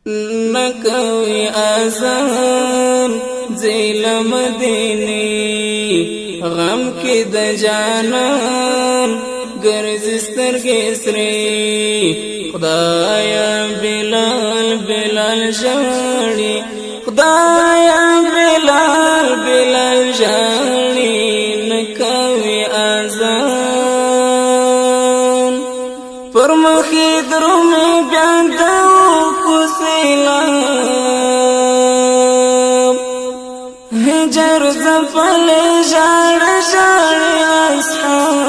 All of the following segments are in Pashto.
نکوي آزان زیل مدینی غم کی د جانان ګرځي سترګې سرې خدایا بلال بلال ژاړي خدایا بلال بلال ژاړي نکوي آزان پر مخې درومې بیا د هجر زفل جاړ جاړ اصحاب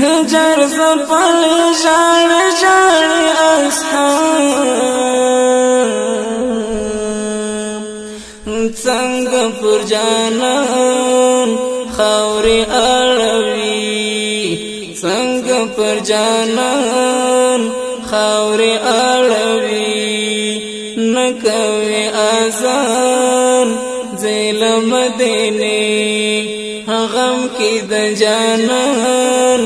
هجر زفل جاړ جاړ اصحاب څنګه پر جانان خاورې اړوي څنګه پر جانان خاورې اړوي نکوي آزان زیل مدینی غم کی د جانان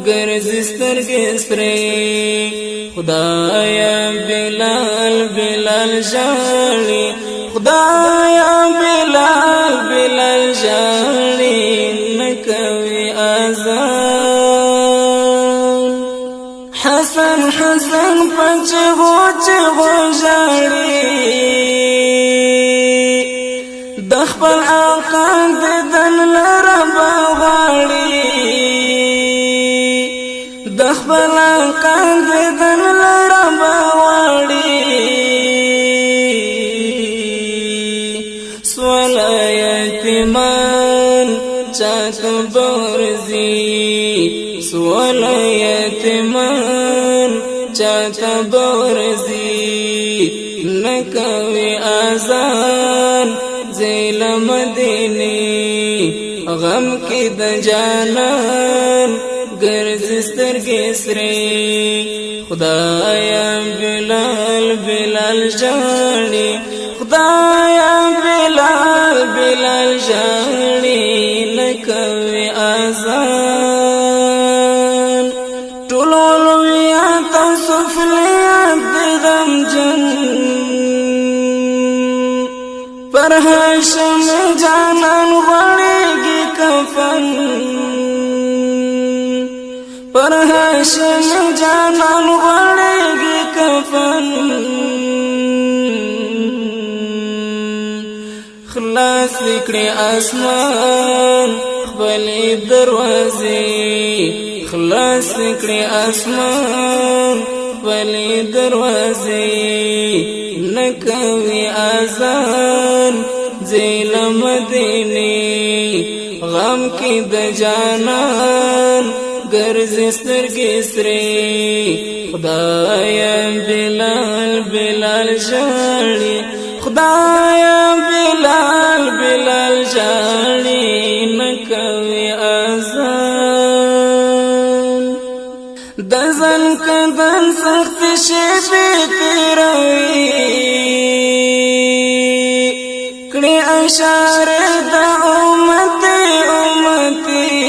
ګرځي سترګې سرې خدایا بلال بلال ژاړي خدایا بلال بلال ژاړي نکوي آزان حسن حسن پچغو چغو ژاړي د خپل آقا ددن لرب غواړي د خپل آقا ددن لرب غواړي سوال یتیمان چاته بورزي سوال یتیمان چاته بورزي نکوي آزان زیل مدینی غم کی د جانان ګرځي سترګې سرې خدایا بلال بلال ژاړي خدایا بلال بلال ژاړي نکوي آزان ټول ولویات او سفلیات د غمجن پر هاشم جانان غړېږي کفن پر هاشم جانان غړېږي کفن خلاص کړي اسمان خپلې دروازې خلاص کړي اسمان خپلې دروازې نکوي آزان زیل مدینی غم کی د جانان ګرځي سترګې سرې خدایا بلال بلال ژاړي خدایا بلال بلال ژاړي نکوي آزان د ځل کدن سخت شپې تیروي کړي اشاره د امت امتي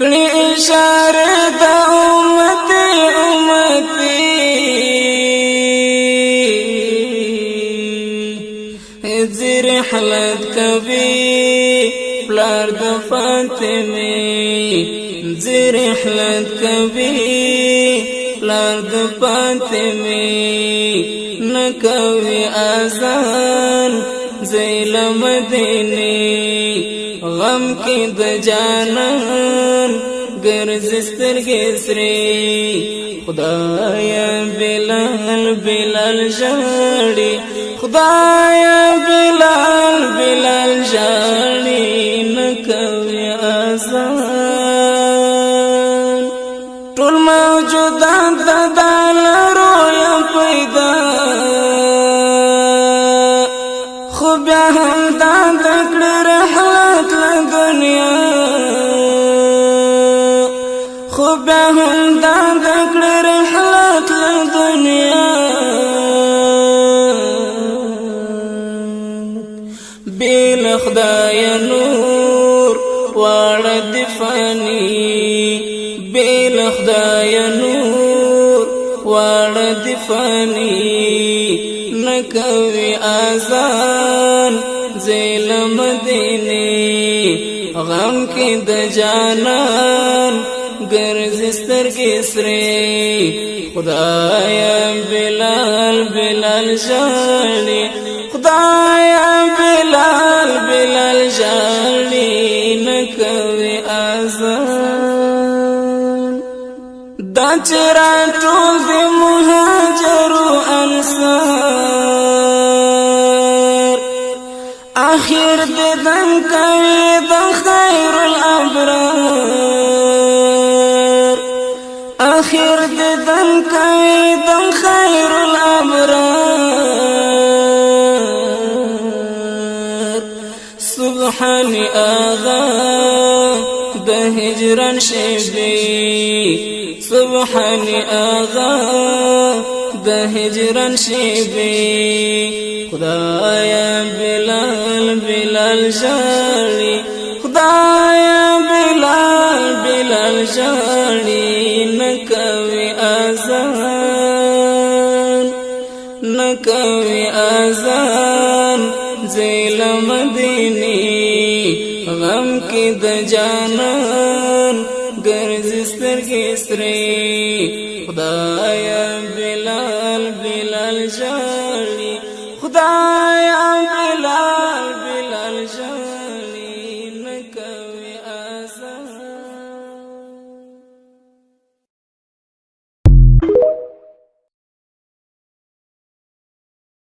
کړي اشاره د امت امتي زیر حالت کوي پلار د فاطمه زیر حالت کوي پلار د فاطمه نکوي آزان زیل مدینی غم کی د جانان ګرځي سترګې سرې خدایا بلال بلال ژاړي خدایا بلال بلال ژاړي نکوي آزان ټول موجودات د دلارو یا پیدا خو بیا هم دا دکړه رحلت له دنیا خو بیا هم دا دکړه رحلت له دنیا بیل خدای نور واړه د فانی بیل خدای نور واړه دی فانی نکوي آزان زیل مدینی غم کی د جانان ګرځي سترګې سرې خدایا بلال بلال ژاړي خدایا بلال بلال ژاړي نکوي آزان دا چرا ټول د مهاجرو انصار اخر د دم کوي د خیر الابرار اخر د دم کوي د خیر الابرار سبحان آغا د هجران شبي سبحان آغا د هجران شبي خدایا بلال بلال ژاړي خدایا بلال بلال ژاړي نکوي آزان نکوي آزان زیل مدینی غم کی د جانان ګرځي سترګې سرې خدایا بلال بلال ژاړي خدایا